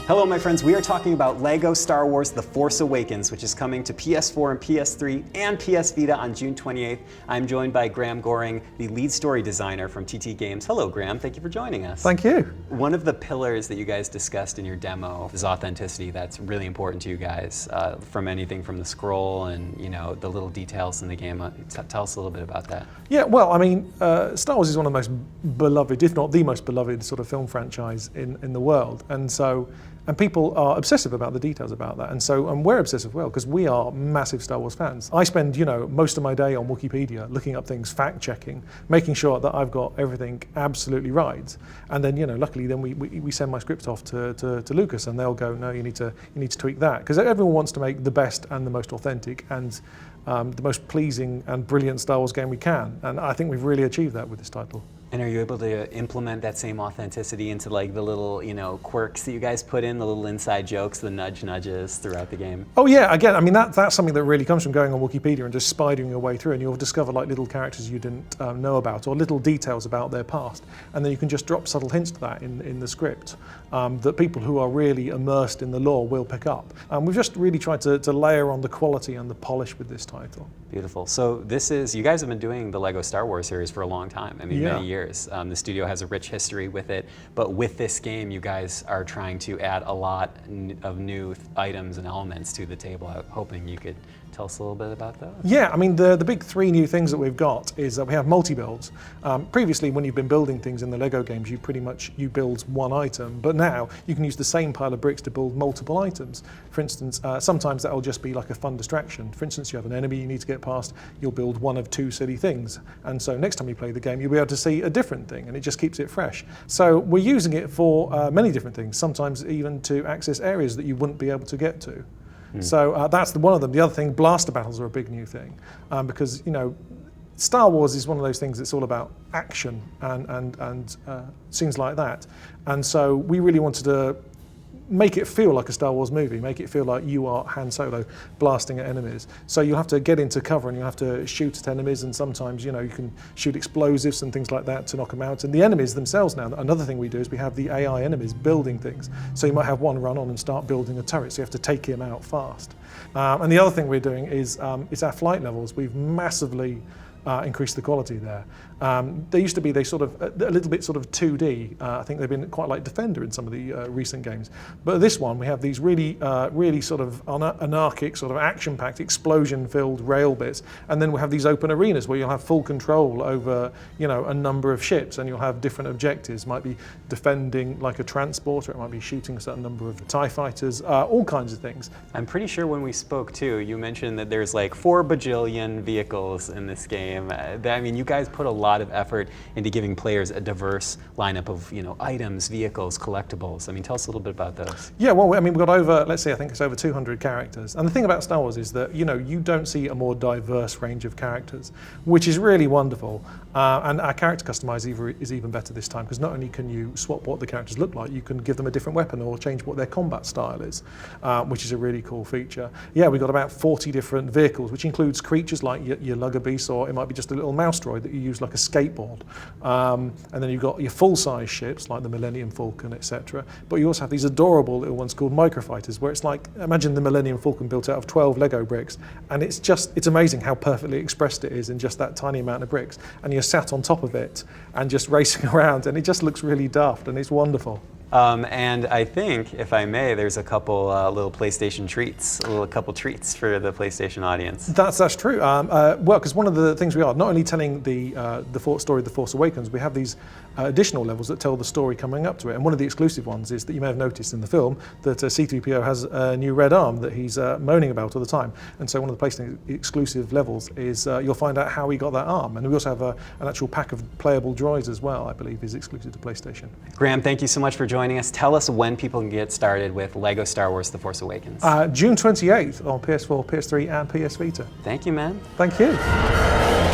Hello my friends, we are talking about LEGO Star Wars The Force Awakens, which is coming to PS4 and PS3 and PS Vita on June 28th. I'm joined by Graham Goring, the lead story designer from TT Games. Hello Graham, thank you for joining us. Thank you. One of the pillars that you guys discussed in your demo is authenticity. That's really important to you guys, from anything from the scroll and the little details in the game. Tell us a little bit about that. Yeah, well, I mean, Star Wars is one of the most beloved, if not the most beloved sort of film franchise in the world. And people are obsessive about the details about that. And we're obsessive as well, because we are massive Star Wars fans. I spend, most of my day on Wikipedia looking up things, fact-checking, making sure that I've got everything absolutely right. And then, luckily, then we send my script off to Lucas, and they'll go, no, you need to tweak that. Because everyone wants to make the best and the most authentic and the most pleasing and brilliant Star Wars game we can. And I think we've really achieved that with this title. And are you able to implement that same authenticity into like the little, quirks that you guys put in, the little inside jokes, the nudges throughout the game? Oh yeah, again, I mean that's something that really comes from going on Wikipedia and just spidering your way through, and you'll discover like little characters you didn't know about, or little details about their past, and then you can just drop subtle hints to that in the script that people who are really immersed in the lore will pick up. We've just really tried to layer on the quality and the polish with this title. Beautiful. So you guys have been doing the LEGO Star Wars series for a long time. I mean, many years. The studio has a rich history with it, but with this game, you guys are trying to add a lot of new items and elements to the table. I'm hoping you could tell us a little bit about those. Yeah, I mean, the big three new things that we've got is that we have multi-builds. Previously, when you've been building things in the LEGO games, you build one item, but now you can use the same pile of bricks to build multiple items. For instance, sometimes that'll just be like a fun distraction. For instance, you have an enemy you need to get past, you'll build one of two silly things. And so next time you play the game, you'll be able to see a different thing, and it just keeps it fresh. So we're using it for many different things, sometimes even to access areas that you wouldn't be able to get to. So that's one of them. The other thing, blaster battles are a big new thing, because Star Wars is one of those things that's all about action and scenes like that. And so we really wanted to make it feel like a Star Wars movie, make it feel like you are Han Solo blasting at enemies. So you have to get into cover and you have to shoot at enemies, and sometimes you can shoot explosives and things like that to knock them out. And the enemies themselves now, another thing we do is we have the AI enemies building things. So you might have one run on and start building a turret, so you have to take him out fast. And the other thing we're doing is our flight levels. We've massively increase the quality there. They used to be a little bit sort of 2D. I think they've been quite like Defender in some of the recent games. But this one, we have these really sort of anarchic, sort of action-packed, explosion-filled rail bits, and then we have these open arenas where you'll have full control over, a number of ships, and you'll have different objectives. It might be defending like a transporter, it might be shooting a certain number of TIE fighters, all kinds of things. I'm pretty sure when we spoke too, you mentioned that there's like 4 bajillion vehicles in this game. I mean, you guys put a lot of effort into giving players a diverse lineup of items, vehicles, collectibles. I mean, tell us a little bit about those. Yeah, well, I mean, we've got over, let's say, I think it's over 200 characters. And the thing about Star Wars is that, you don't see a more diverse range of characters, which is really wonderful. And our character customizer is even better this time, because not only can you swap what the characters look like, you can give them a different weapon or change what their combat style is, which is a really cool feature. Yeah, we've got about 40 different vehicles, which includes creatures like your lugger beasts, or it might be just a little mouse droid that you use like a skateboard. And then you've got your full-size ships like the Millennium Falcon, etc. But you also have these adorable little ones called microfighters, where it's like, imagine the Millennium Falcon built out of 12 Lego bricks, and it's amazing how perfectly expressed it is in just that tiny amount of bricks. And you're sat on top of it and just racing around, and it just looks really daft, and it's wonderful. And I think, if I may, there's a couple little PlayStation treats, a couple treats for the PlayStation audience. That's true. Well, because one of the things we are not only telling the story of The Force Awakens, we have these additional levels that tell the story coming up to it. And one of the exclusive ones is that you may have noticed in the film that C-3PO has a new red arm that he's moaning about all the time. And so one of the PlayStation exclusive levels is you'll find out how he got that arm. And we also have an actual pack of playable droids as well, I believe, is exclusive to PlayStation. Graham, thank you so much for joining us. Tell us when people can get started with LEGO Star Wars The Force Awakens. June 28th on PS4, PS3 and PS Vita. Thank you, man. Thank you.